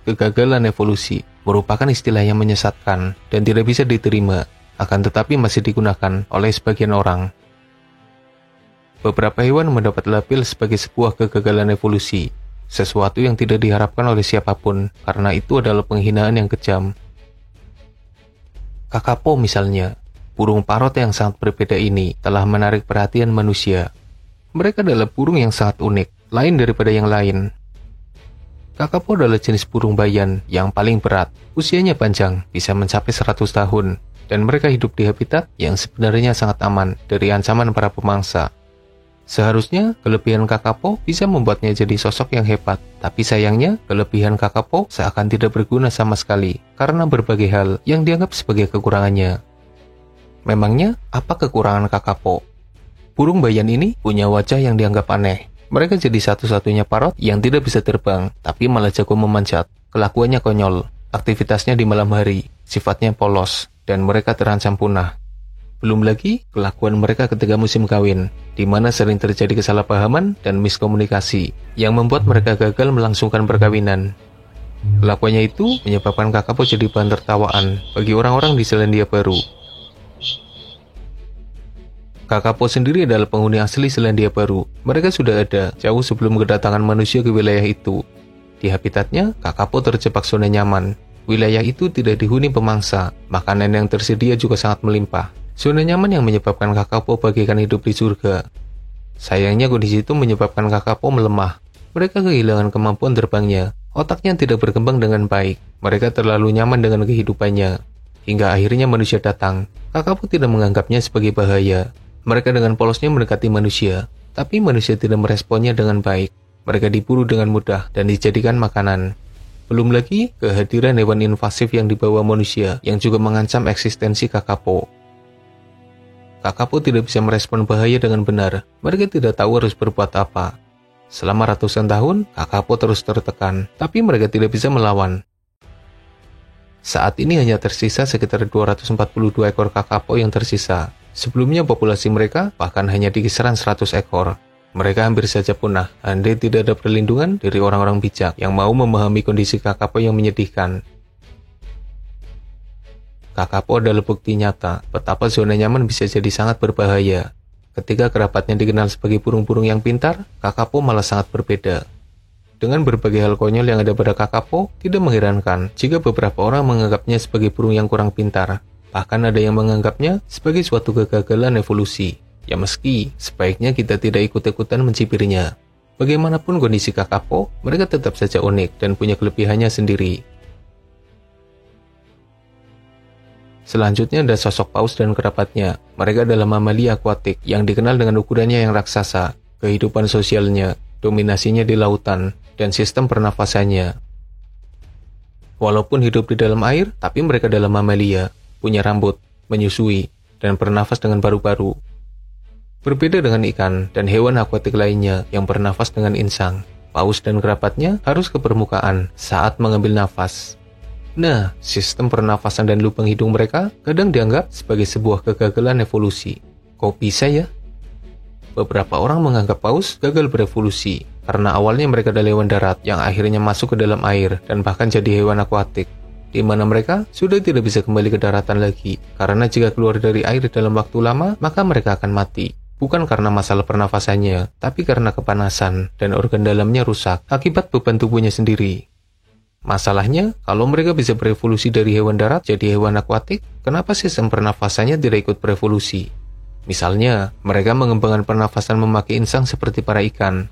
kegagalan evolusi merupakan istilah yang menyesatkan dan tidak bisa diterima, akan tetapi masih digunakan oleh sebagian orang. Beberapa hewan mendapat label sebagai sebuah kegagalan evolusi, sesuatu yang tidak diharapkan oleh siapapun karena itu adalah penghinaan yang kejam. Kakapo misalnya, burung parot yang sangat berbeda ini telah menarik perhatian manusia. Mereka adalah burung yang sangat unik, lain daripada yang lain. Kakapo adalah jenis burung bayan yang paling berat, usianya panjang, bisa mencapai 100 tahun, dan mereka hidup di habitat yang sebenarnya sangat aman dari ancaman para pemangsa. Seharusnya, kelebihan kakapo bisa membuatnya jadi sosok yang hebat, tapi sayangnya, kelebihan kakapo seakan tidak berguna sama sekali, karena berbagai hal yang dianggap sebagai kekurangannya. Memangnya, apa kekurangan kakapo? Burung bayan ini punya wajah yang dianggap aneh. Mereka jadi satu-satunya parot yang tidak bisa terbang, tapi malah jago memanjat. Kelakuannya konyol, aktivitasnya di malam hari, sifatnya polos, dan mereka terancam punah. Belum lagi, kelakuan mereka ketika musim kawin, di mana sering terjadi kesalahpahaman dan miskomunikasi, yang membuat mereka gagal melangsungkan perkawinan. Kelakuannya itu menyebabkan kakapo jadi bahan tertawaan bagi orang-orang di Selandia Baru. Kakapo sendiri adalah penghuni asli Selandia Baru. Mereka sudah ada jauh sebelum kedatangan manusia ke wilayah itu. Di habitatnya, kakapo terjebak zona nyaman. Wilayah itu tidak dihuni pemangsa, makanan yang tersedia juga sangat melimpah. Zona nyaman yang menyebabkan kakapo bagaikan hidup di surga. Sayangnya kondisi itu menyebabkan kakapo melemah. Mereka kehilangan kemampuan terbangnya. Otaknya tidak berkembang dengan baik. Mereka terlalu nyaman dengan kehidupannya. Hingga akhirnya manusia datang. Kakapo tidak menganggapnya sebagai bahaya. Mereka dengan polosnya mendekati manusia, tapi manusia tidak meresponnya dengan baik. Mereka diburu dengan mudah dan dijadikan makanan. Belum lagi kehadiran hewan invasif yang dibawa manusia yang juga mengancam eksistensi kakapo. Kakapo tidak bisa merespon bahaya dengan benar. Mereka tidak tahu harus berbuat apa. Selama ratusan tahun, kakapo terus tertekan, tapi mereka tidak bisa melawan. Saat ini hanya tersisa sekitar 242 ekor kakapo yang tersisa. Sebelumnya populasi mereka bahkan hanya di kisaran 100 ekor. Mereka hampir saja punah, andai tidak ada perlindungan dari orang-orang bijak yang mau memahami kondisi kakapo yang menyedihkan. Kakapo adalah bukti nyata betapa zona nyaman bisa jadi sangat berbahaya. Ketika kerabatnya dikenal sebagai burung-burung yang pintar, kakapo malah sangat berbeda. Dengan berbagai hal konyol yang ada pada kakapo, tidak mengherankan jika beberapa orang menganggapnya sebagai burung yang kurang pintar. Bahkan ada yang menganggapnya sebagai suatu kegagalan evolusi. Ya meski, sebaiknya kita tidak ikut-ikutan mencibirnya. Bagaimanapun kondisi kakapo, mereka tetap saja unik dan punya kelebihannya sendiri. Selanjutnya ada sosok paus dan kerabatnya. Mereka adalah mamalia akuatik yang dikenal dengan ukurannya yang raksasa, kehidupan sosialnya, dominasinya di lautan, dan sistem pernafasannya. Walaupun hidup di dalam air, tapi mereka adalah mamalia. Punya rambut, menyusui, dan bernafas dengan paru-paru. Berbeda dengan ikan dan hewan akuatik lainnya yang bernafas dengan insang, paus dan kerabatnya harus ke permukaan saat mengambil nafas. Nah, sistem pernafasan dan lubang hidung mereka kadang dianggap sebagai sebuah kegagalan evolusi. Kok bisa ya? Beberapa orang menganggap paus gagal berevolusi karena awalnya mereka adalah hewan darat yang akhirnya masuk ke dalam air dan bahkan jadi hewan akuatik, di mana mereka sudah tidak bisa kembali ke daratan lagi, karena jika keluar dari air dalam waktu lama, maka mereka akan mati. Bukan karena masalah pernafasannya, tapi karena kepanasan dan organ dalamnya rusak akibat beban tubuhnya sendiri. Masalahnya, kalau mereka bisa berevolusi dari hewan darat jadi hewan akuatik, kenapa sistem pernafasannya tidak ikut berevolusi? Misalnya, mereka mengembangkan pernafasan memakai insang seperti para ikan.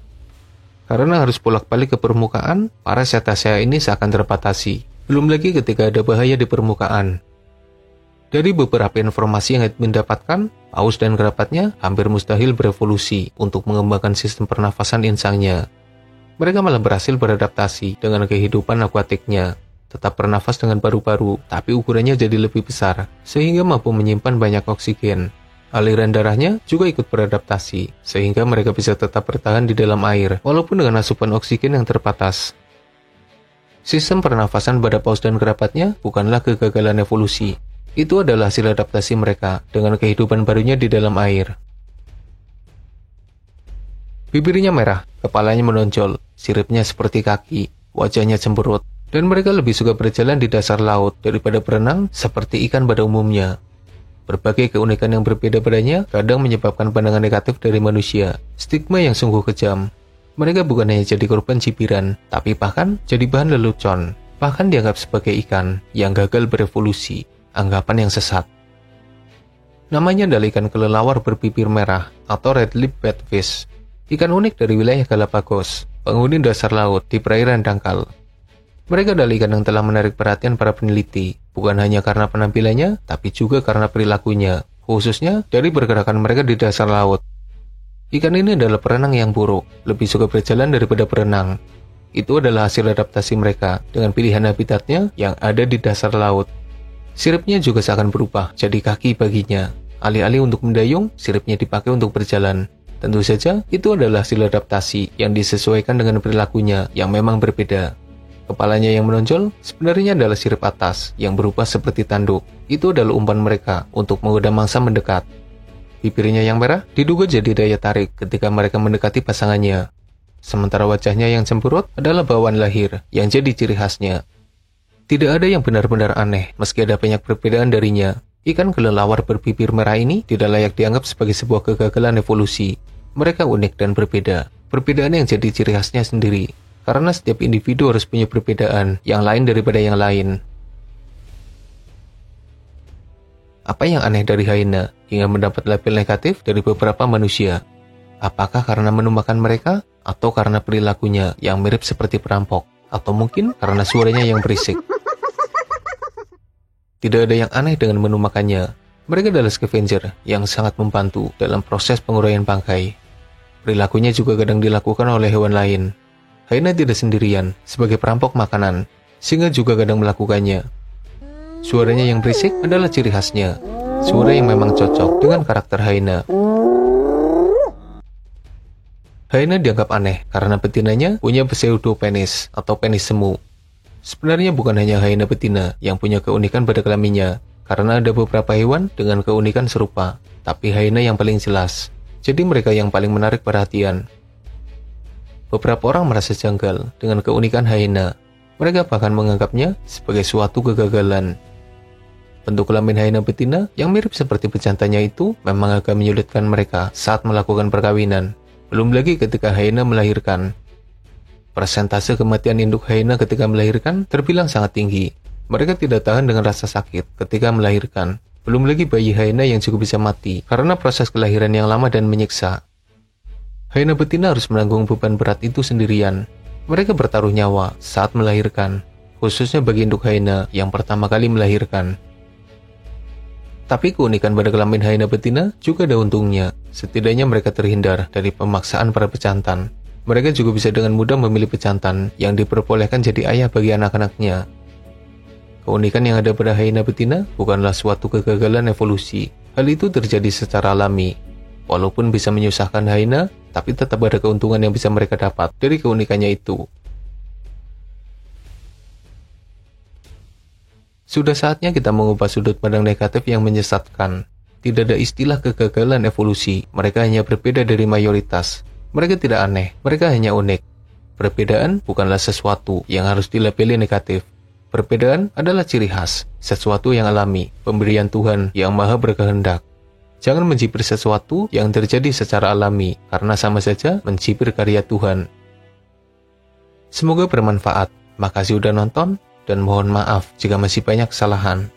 Karena harus bolak-balik ke permukaan, para cetacea ini seakan terbatasi. Belum lagi ketika ada bahaya di permukaan. Dari beberapa informasi yang admin dapatkan, paus dan kerabatnya hampir mustahil berevolusi untuk mengembangkan sistem pernafasan insangnya. Mereka malah berhasil beradaptasi dengan kehidupan akuatiknya, tetap bernafas dengan paru-paru, tapi ukurannya jadi lebih besar, sehingga mampu menyimpan banyak oksigen. Aliran darahnya juga ikut beradaptasi, sehingga mereka bisa tetap bertahan di dalam air, walaupun dengan asupan oksigen yang terbatas. Sistem pernafasan pada paus dan kerabatnya bukanlah kegagalan evolusi. Itu adalah hasil adaptasi mereka dengan kehidupan barunya di dalam air. Bibirnya merah, kepalanya menonjol, siripnya seperti kaki, wajahnya cemberut, Dan mereka lebih suka berjalan di dasar laut daripada berenang seperti ikan pada umumnya. Berbagai keunikan yang berbeda padanya kadang menyebabkan pandangan negatif dari manusia, stigma yang sungguh kejam. Mereka bukan hanya jadi korban cibiran, tapi bahkan jadi bahan lelucon, bahkan dianggap sebagai ikan yang gagal berevolusi, anggapan yang sesat. Namanya adalah ikan kelelawar berbibir merah atau red lip batfish, ikan unik dari wilayah Galapagos, penghuni dasar laut di perairan dangkal. Mereka adalah ikan yang telah menarik perhatian para peneliti, bukan hanya karena penampilannya, tapi juga karena perilakunya, khususnya dari pergerakan mereka di dasar laut. Ikan ini adalah perenang yang buruk, lebih suka berjalan daripada berenang. Itu adalah hasil adaptasi mereka dengan pilihan habitatnya yang ada di dasar laut. Siripnya juga seakan berubah jadi kaki baginya. Alih-alih untuk mendayung, siripnya dipakai untuk berjalan. Tentu saja, itu adalah hasil adaptasi yang disesuaikan dengan perilakunya yang memang berbeda. Kepalanya yang menonjol sebenarnya adalah sirip atas yang berubah seperti tanduk. Itu adalah umpan mereka untuk menggoda mangsa mendekat. Bibirnya yang merah diduga jadi daya tarik ketika mereka mendekati pasangannya. Sementara wajahnya yang cemberut adalah bawaan lahir yang jadi ciri khasnya. Tidak ada yang benar-benar aneh meski ada banyak perbedaan darinya. Ikan kelelawar berbibir merah ini tidak layak dianggap sebagai sebuah kegagalan evolusi. Mereka unik dan berbeda. Perbedaan yang jadi ciri khasnya sendiri. Karena setiap individu harus punya perbedaan yang lain daripada yang lain. Apa yang aneh dari hyena hingga mendapat label negatif dari beberapa manusia? Apakah karena menu makan mereka? Atau karena perilakunya yang mirip seperti perampok? Atau mungkin karena suaranya yang berisik? Tidak ada yang aneh dengan menu makannya. Mereka adalah scavenger yang sangat membantu dalam proses penguraian bangkai. Perilakunya juga kadang dilakukan oleh hewan lain. Hyena tidak sendirian sebagai perampok makanan, singa juga kadang melakukannya. Suaranya yang berisik adalah ciri khasnya, suara yang memang cocok dengan karakter hyena. Hyena dianggap aneh karena betinanya punya pseudopenis atau penis semu. Sebenarnya bukan hanya hyena betina yang punya keunikan pada kelaminnya, karena ada beberapa hewan dengan keunikan serupa, tapi hyena yang paling jelas. Jadi mereka yang paling menarik perhatian. Beberapa orang merasa janggal dengan keunikan hyena. Mereka bahkan menganggapnya sebagai suatu kegagalan. Bentuk kelamin hyena betina yang mirip seperti bejantannya itu memang agak menyulitkan mereka saat melakukan perkawinan. Belum lagi ketika hyena melahirkan. Persentase kematian induk hyena ketika melahirkan terbilang sangat tinggi. Mereka tidak tahan dengan rasa sakit ketika melahirkan. Belum lagi bayi hyena yang juga bisa mati karena proses kelahiran yang lama dan menyiksa. Hyena betina harus menanggung beban berat itu sendirian. Mereka bertaruh nyawa saat melahirkan, khususnya bagi induk hyena yang pertama kali melahirkan. Tapi keunikan pada kelamin hyena betina juga ada untungnya. Setidaknya mereka terhindar dari pemaksaan para pejantan. Mereka juga bisa dengan mudah memilih pejantan yang diperbolehkan jadi ayah bagi anak-anaknya. Keunikan yang ada pada hyena betina bukanlah suatu kegagalan evolusi. Hal itu terjadi secara alami. Walaupun bisa menyusahkan hyena, tapi tetap ada keuntungan yang bisa mereka dapat dari keunikannya itu. Sudah saatnya kita mengubah sudut pandang negatif yang menyesatkan. Tidak ada istilah kegagalan evolusi, mereka hanya berbeda dari mayoritas. Mereka tidak aneh, mereka hanya unik. Perbedaan bukanlah sesuatu yang harus dilabeli negatif. Perbedaan adalah ciri khas, sesuatu yang alami, pemberian Tuhan yang maha berkehendak. Jangan mencibir sesuatu yang terjadi secara alami, karena sama saja mencibir karya Tuhan. Semoga bermanfaat. Makasih udah nonton, dan mohon maaf jika masih banyak kesalahan.